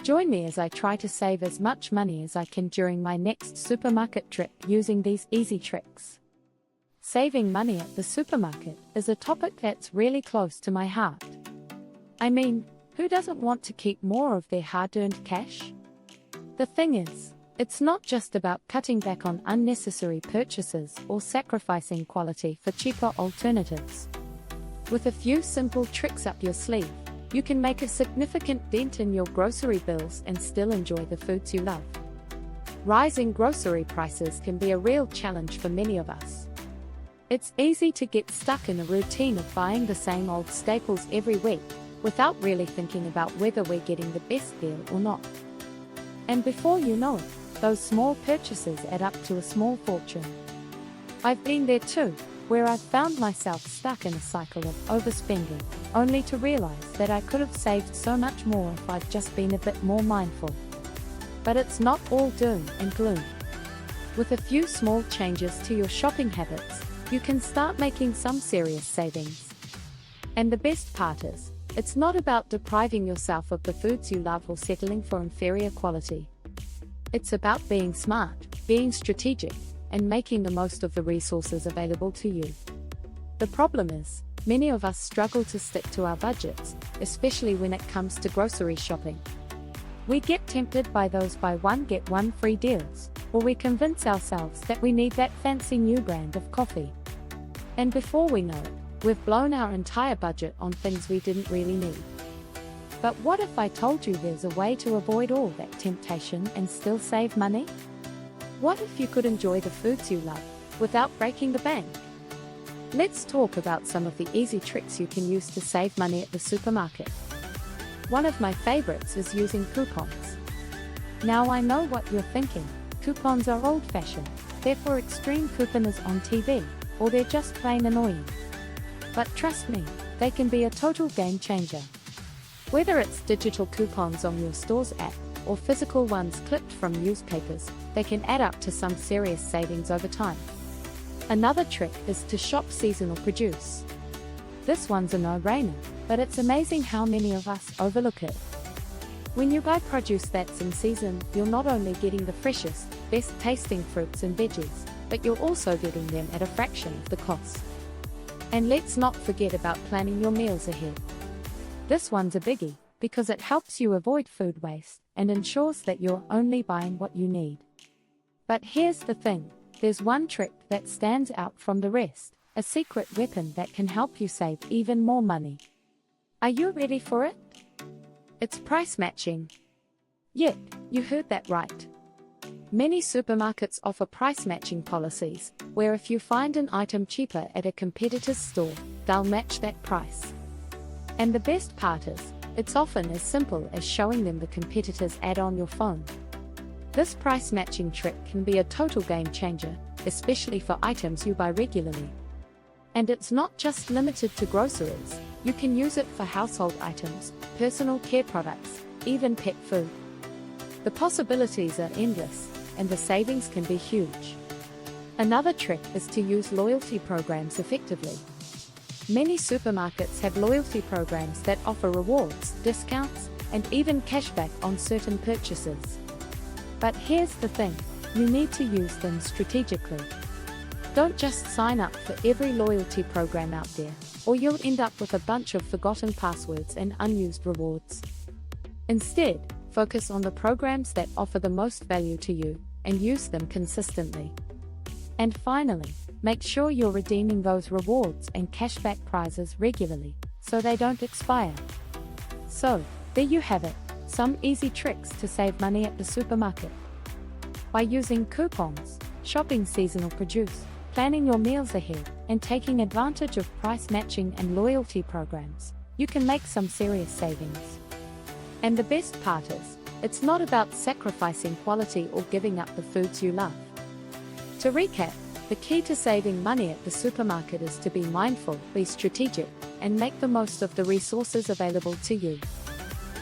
Join me as I try to save as much money as I can during my next supermarket trip using these easy tricks. Saving money at the supermarket is a topic that's really close to my heart. I mean, who doesn't want to keep more of their hard-earned cash? The thing is, it's not just about cutting back on unnecessary purchases or sacrificing quality for cheaper alternatives. With a few simple tricks up your sleeve, you can make a significant dent in your grocery bills and still enjoy the foods you love. Rising grocery prices can be a real challenge for many of us. It's easy to get stuck in a routine of buying the same old staples every week, without really thinking about whether we're getting the best deal or not. And before you know it, those small purchases add up to a small fortune. I've been there too, where I've found myself stuck in a cycle of overspending, only to realize that I could have saved so much more if I'd just been a bit more mindful. But it's not all doom and gloom. With a few small changes to your shopping habits, you can start making some serious savings. And the best part is, it's not about depriving yourself of the foods you love or settling for inferior quality. It's about being smart, being strategic, and making the most of the resources available to you. The problem is, many of us struggle to stick to our budgets, especially when it comes to grocery shopping. We get tempted by those buy one get one free deals, or we convince ourselves that we need that fancy new brand of coffee. And before we know it, we've blown our entire budget on things we didn't really need. But what if I told you there's a way to avoid all that temptation and still save money? What if you could enjoy the foods you love, without breaking the bank? Let's talk about some of the easy tricks you can use to save money at the supermarket. One of my favorites is using coupons. Now I know what you're thinking, coupons are old-fashioned, they're for extreme couponers on TV, or they're just plain annoying. But trust me, they can be a total game changer. Whether it's digital coupons on your store's app, or physical ones clipped from newspapers, they can add up to some serious savings over time. Another trick is to shop seasonal produce. This one's a no-brainer, but it's amazing how many of us overlook it. When you buy produce that's in season, you're not only getting the freshest, best-tasting fruits and veggies, but you're also getting them at a fraction of the cost. And let's not forget about planning your meals ahead. This one's a biggie, because it helps you avoid food waste and ensures that you're only buying what you need. But here's the thing, there's one trick that stands out from the rest, a secret weapon that can help you save even more money. Are you ready for it? It's price matching. Yep, you heard that right. Many supermarkets offer price matching policies, where if you find an item cheaper at a competitor's store, they'll match that price. And the best part is, it's often as simple as showing them the competitor's ad on your phone. This price matching trick can be a total game changer, especially for items you buy regularly. And it's not just limited to groceries, you can use it for household items, personal care products, even pet food. The possibilities are endless, and the savings can be huge. Another trick is to use loyalty programs effectively. Many supermarkets have loyalty programs that offer rewards, discounts, and even cashback on certain purchases. But here's the thing, you need to use them strategically. Don't just sign up for every loyalty program out there, or you'll end up with a bunch of forgotten passwords and unused rewards. Instead, focus on the programs that offer the most value to you, and use them consistently. And finally, make sure you're redeeming those rewards and cashback prizes regularly, so they don't expire. So, there you have it, some easy tricks to save money at the supermarket. By using coupons, shopping seasonal produce, planning your meals ahead, and taking advantage of price matching and loyalty programs, you can make some serious savings. And the best part is, it's not about sacrificing quality or giving up the foods you love. To recap, the key to saving money at the supermarket is to be mindful, be strategic, and make the most of the resources available to you.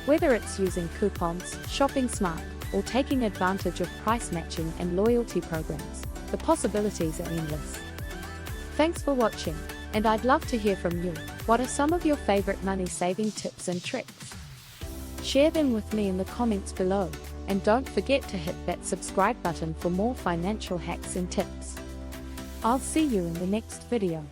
Whether it's using coupons, shopping smart, or taking advantage of price matching and loyalty programs, the possibilities are endless. Thanks for watching, and I'd love to hear from you. What are some of your favorite money-saving tips and tricks? Share them with me in the comments below, and don't forget to hit that subscribe button for more financial hacks and tips. I'll see you in the next video.